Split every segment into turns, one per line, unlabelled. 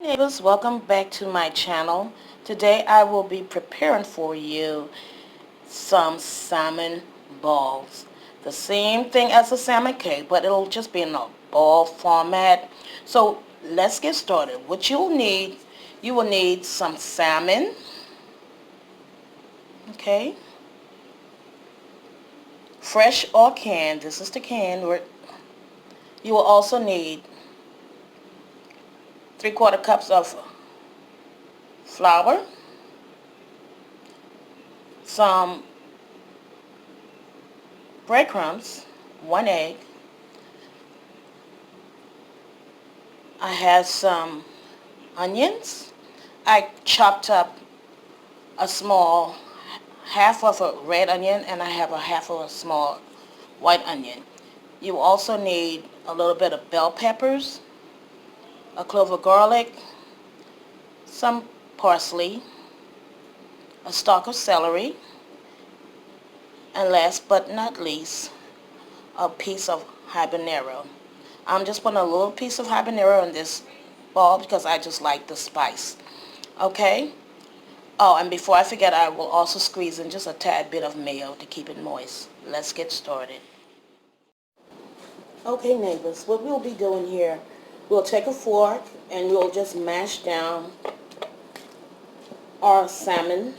Neighbors, welcome back to my channel. Today I will be preparing for you some salmon balls. The same thing as a salmon cake, but it'll just be in a ball format. So let's get started. What you will need some salmon, okay? Fresh or canned. This is the can. You will also need 3/4 cups of flour, some breadcrumbs, 1 egg. I have some onions. I chopped up a small half of a red onion, and I have a half of a small white onion. You also need a little bit of bell peppers, a clove of garlic, some parsley, a stalk of celery, and last but not least, a piece of habanero. I'm just putting a little piece of habanero in this ball because I just like the spice. Okay? Oh, and before I forget, I will also squeeze in just a tad bit of mayo to keep it moist. Let's get started. Okay, neighbors, what we'll be doing here, we'll take a fork and we'll just mash down our salmon.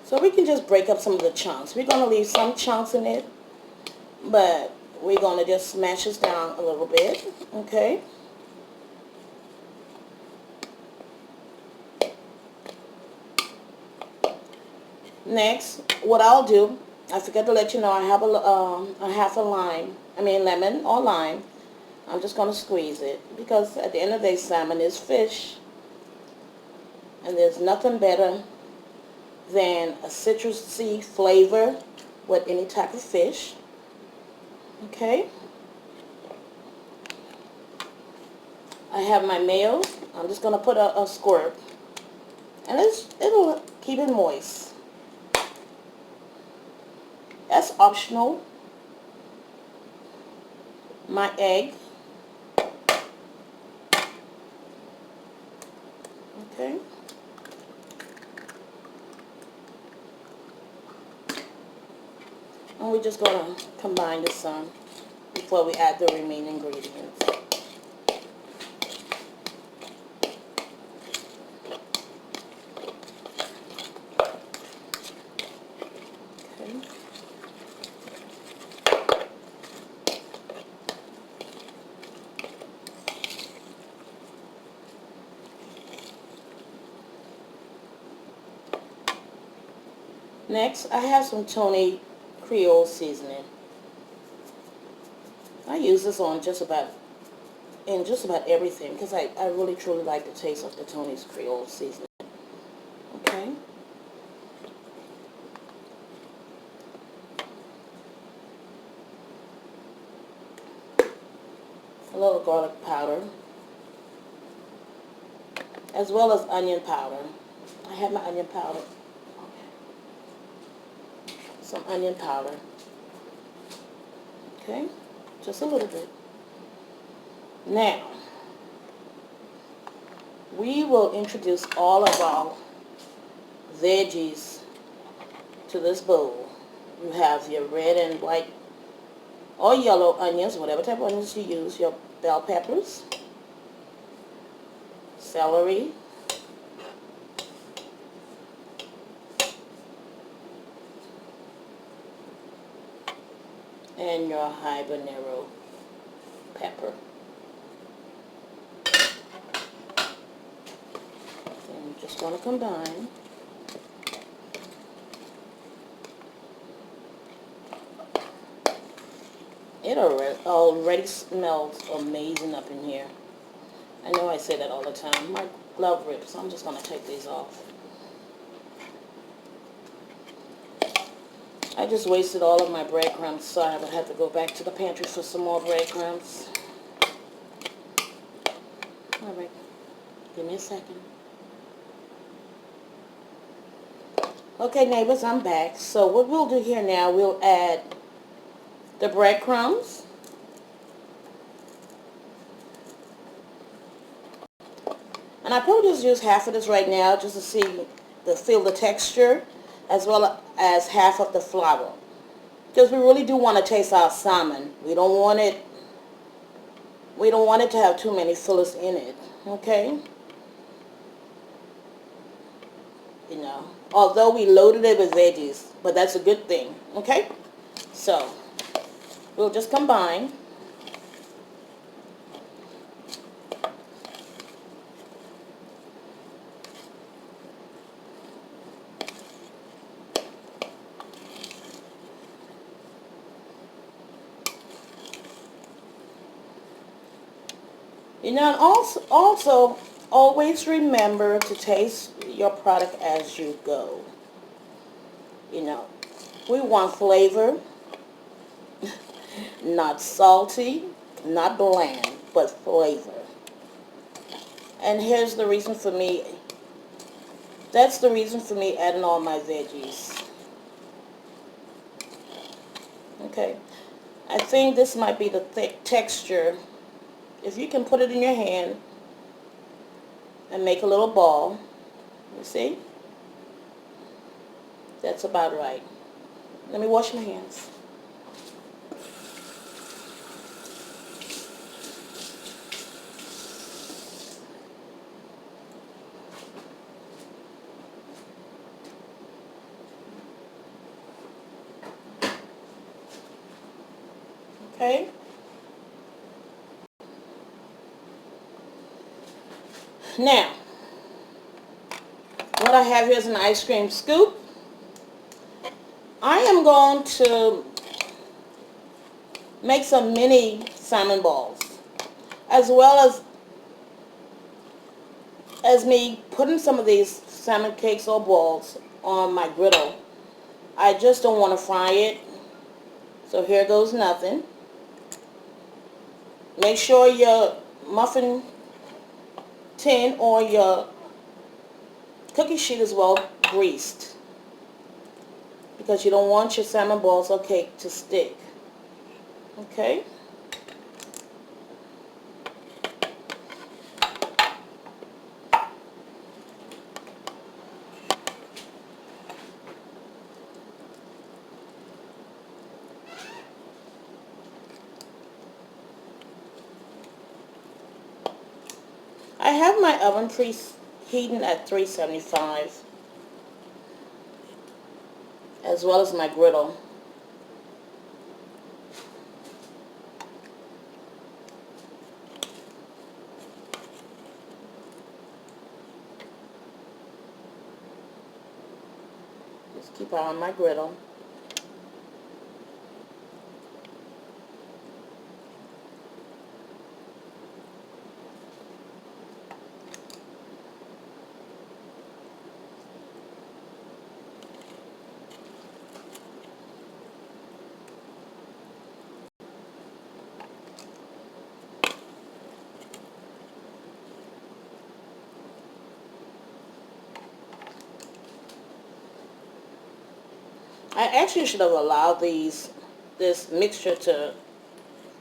So we can just break up some of the chunks. We're going to leave some chunks in it, but we're going to just smash this down a little bit, okay? Next, what I'll do, I forgot to let you know, I have a half a lemon or lime. I'm just going to squeeze it because at the end of the day, salmon is fish, and there's nothing better than a citrusy flavor with any type of fish. Okay. I have my mayo. I'm just going to put a squirt, and it'll keep it moist. That's optional. My egg. Okay. And we're just going to combine this some before we add the remaining ingredients. Okay. Next, I have some Tony Creole seasoning. I use this on just about everything because I really truly like the taste of the Tony's Creole seasoning. Okay. A little garlic powder, as well as onion powder. I have my onion powder. Okay. Some onion powder. Okay, just a little bit. Now, we will introduce all of our veggies to this bowl. You have your red and white or yellow onions, whatever type of onions you use, your bell peppers, celery, and your habanero pepper. And you just want to combine. It already smells amazing up in here. I know I say that all the time. My glove rips, so I'm just going to take these off. I just wasted all of my breadcrumbs, so I would have to go back to the pantry for some more breadcrumbs. Alright, give me a second. Okay, neighbors, I'm back. So what we'll do here now, we'll add the breadcrumbs, And I probably just use half of this right now just to feel the texture, as well as half of the flour. Because we really do want to taste our salmon. We don't want it to have too many fillers in it. Okay? You know, although we loaded it with veggies, but that's a good thing. Okay? So, we'll just combine. You know, also always remember to taste your product as you go. You know, we want flavor, not salty, not bland, but flavor. And here's the reason for me. That's the reason for me adding all my veggies. Okay. I think this might be the thick texture. If you can put it in your hand and make a little ball, you see? That's about right. Let me wash my hands. Okay? Now, what I have here is an ice cream scoop. I am going to make some mini salmon balls, as well as me putting some of these salmon cakes or balls on my griddle. I just don't want to fry it, so here goes nothing. Make sure your muffin tin or your cookie sheet is well greased, because you don't want your salmon balls or cake to stick. Okay? I have my oven preheating at 375, as well as my griddle. Just keep it on my griddle. I actually should have allowed this mixture to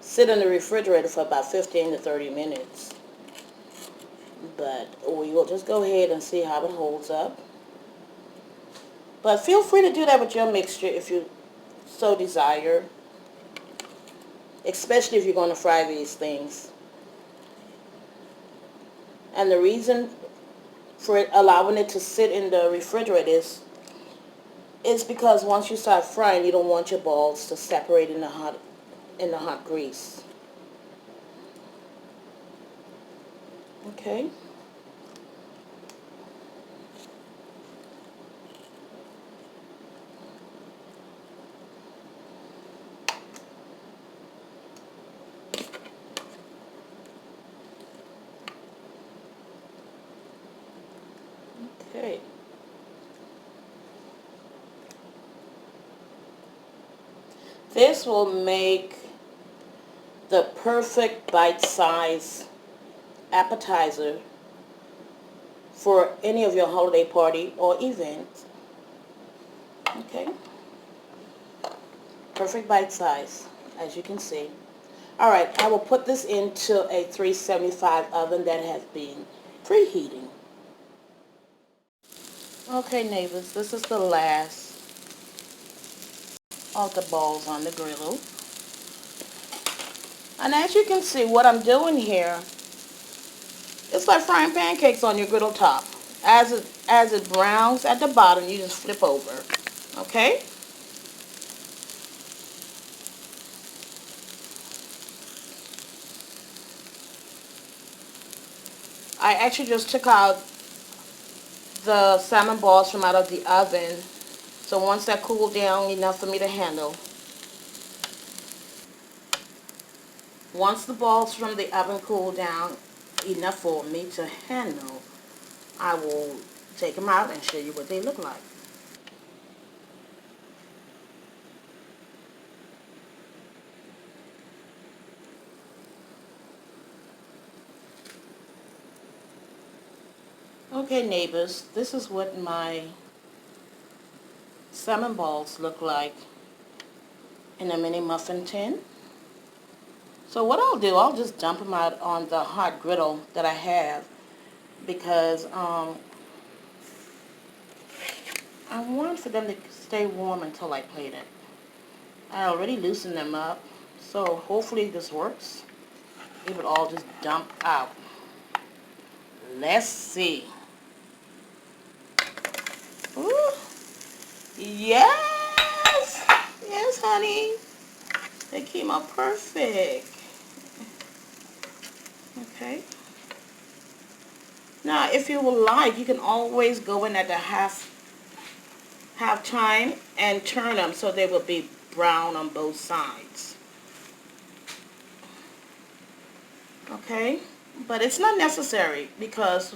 sit in the refrigerator for about 15 to 30 minutes. But we will just go ahead and see how it holds up. But feel free to do that with your mixture if you so desire, especially if you're going to fry these things. And the reason for allowing it to sit in the refrigerator is because once you start frying, you don't want your balls to separate in the hot grease. Okay? Okay. This will make the perfect bite-size appetizer for any of your holiday party or event. Okay. Perfect bite size, as you can see. Alright, I will put this into a 375 oven that has been preheating. Okay, neighbors, this is the last of the balls on the griddle. And as you can see, what I'm doing here, it's like frying pancakes on your griddle top. As it browns at the bottom, you just flip over. Okay? I actually just took out the salmon balls from out of the oven. So once that cooled down enough for me to handle, once the balls from the oven cool down enough for me to handle, I will take them out and show you what they look like. Okay, neighbors, this is what my salmon balls look like in a mini muffin tin. So what I'll do, I'll just dump them out on the hot griddle that I have because I want for them to stay warm until I plate it. I already loosened them up, so hopefully this works. It would all just dump out. Let's see. Ooh. Yes! Yes, honey. They came out perfect. Okay. Now, if you would like, you can always go in at the half time and turn them so they will be brown on both sides. Okay? But it's not necessary because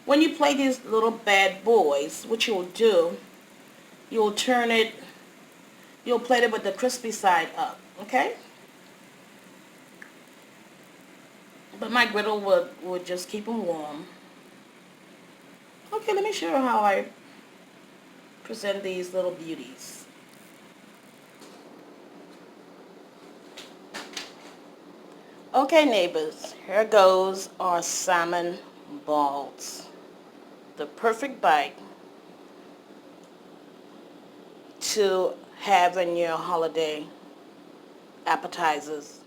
when you play these little bad boys, what you'll do, you'll turn it, you'll plate it with the crispy side up. Okay? But my griddle would just keep them warm. Okay, let me show you how I present these little beauties. Okay, neighbors, here goes our salmon balls. The perfect bite to have in your holiday appetizers.